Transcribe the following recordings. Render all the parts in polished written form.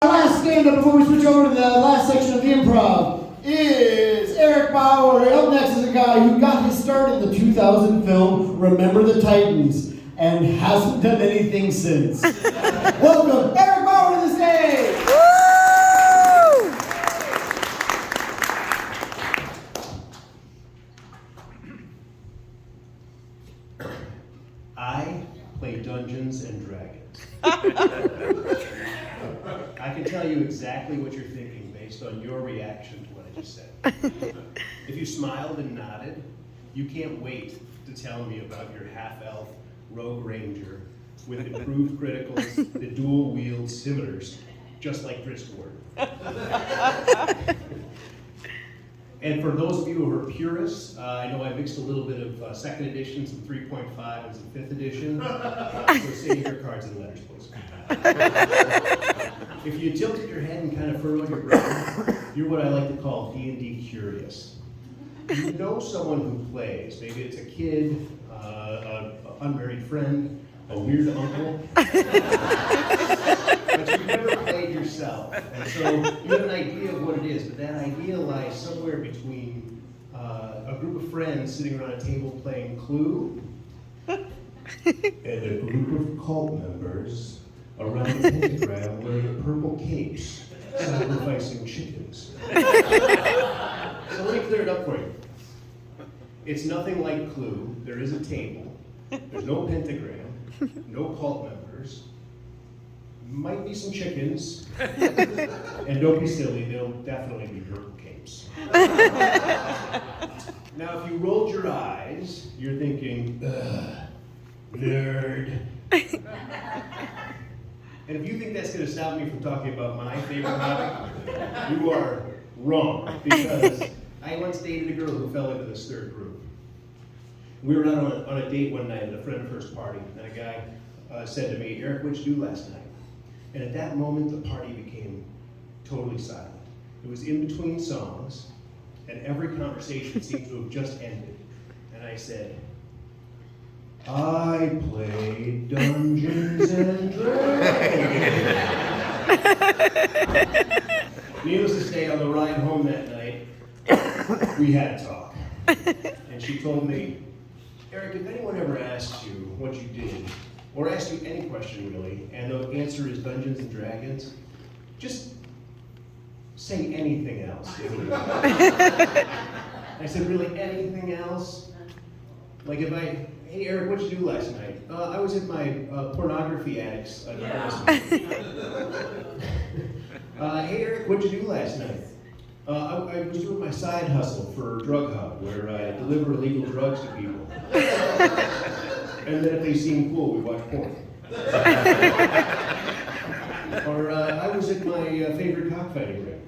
Last stand-up before we switch over to the last section of the improv is Erik Bauer. Up next is a guy who got his start in the 2000 film Remember the Titans and hasn't done anything since. Welcome, Erik Bauer, to the stage! Woo! I play Dungeons and Dragons. I can tell you exactly what you're thinking based on your reaction to what I just said. If you smiled and nodded, you can't wait to tell me about your half-elf rogue ranger with improved criticals that dual wield scimitars, just like Dristward. And for those of you who are purists, I know I mixed a little bit of second edition, some 3.5, and some 5th edition. So save your cards and letters, please. If you tilted your head and kind of furrowed your brow, you're what I like to call D&D curious. You know someone who plays. Maybe it's a kid, an unmarried friend, a weird uncle. But you've never played yourself. And so you have an idea of what it is, but that idea lies somewhere between a group of friends sitting around a table playing Clue and a group of cult members around a pentagram wearing purple capes, sacrificing chickens. So let me clear it up for you. It's nothing like Clue. There is a table. There's no pentagram, no cult members. Might be some chickens. And don't be silly, there'll definitely be purple capes. Now, if you rolled your eyes, you're thinking, ugh, nerd. And if you think that's going to stop me from talking about my favorite hobby, you are wrong. Because I once dated a girl who fell into this third group. We were out on a date one night at a friend of hers party, and a guy said to me, Erik, what'd you do last night? And at that moment, the party became totally silent. It was in between songs, and every conversation seemed to have just ended. And I said, I played Dungeons and Dragons. Needless to say, on the ride home that night, we had a talk. And she told me, Erik, if anyone ever asks you what you did, or asks you any question really, and the answer is Dungeons and Dragons, just say anything else. I said, really, anything else? Like if hey Erik, what'd you do last night? I was in my pornography addicts. Hey Erik, what'd you do last night? I was doing my side hustle for Drug Hub, where I deliver illegal drugs to people. And then if they seem cool, we watch porn. Or I was at my favorite cockfighting ring.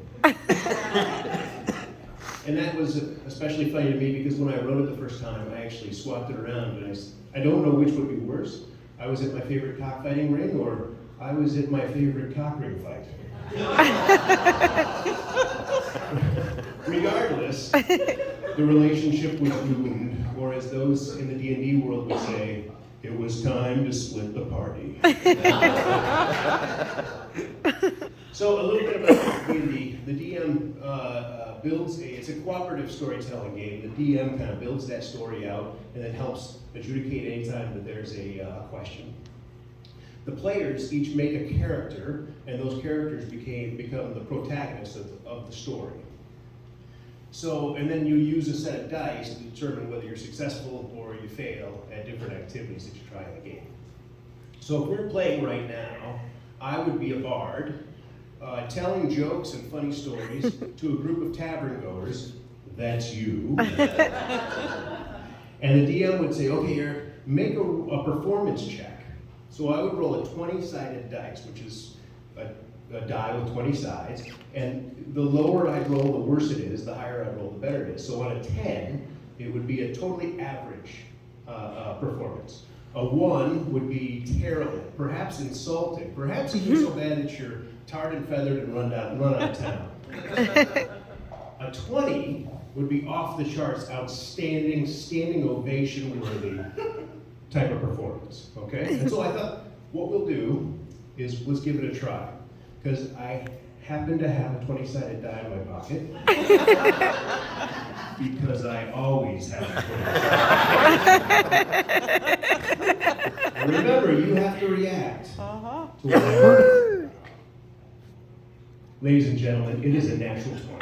And that was especially funny to me because when I wrote it the first time, I actually swapped it around. And I don't know which would be worse. I was at my favorite cockfighting ring, or I was at my favorite cock ring fight. Regardless, the relationship was ruined, or as those in the D&D world would say, it was time to split the party. So a little bit about D&D. The DM builds it's a cooperative storytelling game. The DM kind of builds that story out and then helps adjudicate anytime that there's a question. The players each make a character, and those characters become the protagonists of the story. So, and then you use a set of dice to determine whether you're successful or you fail at different activities that you try in the game. So if we're playing right now, I would be a bard, telling jokes and funny stories to a group of tavern goers. That's you. And the DM would say, okay, Erik, make a performance check. So I would roll a 20-sided dice, which is a die with 20 sides, and the lower I roll, the worse it is, the higher I roll, the better it is. So on a 10, it would be a totally average performance. A 1 would be terrible, perhaps insulting, perhaps even so bad that you're tarred and feathered and run out of town. A 20 would be off the charts, outstanding, standing ovation worthy type of performance, okay? And so I thought, what we'll do is let's give it a try. because I happen to have a 20-sided die in my pocket. Because I always have a 20-sided. And remember, you have to react to whatever. Ladies and gentlemen, it is a natural 20.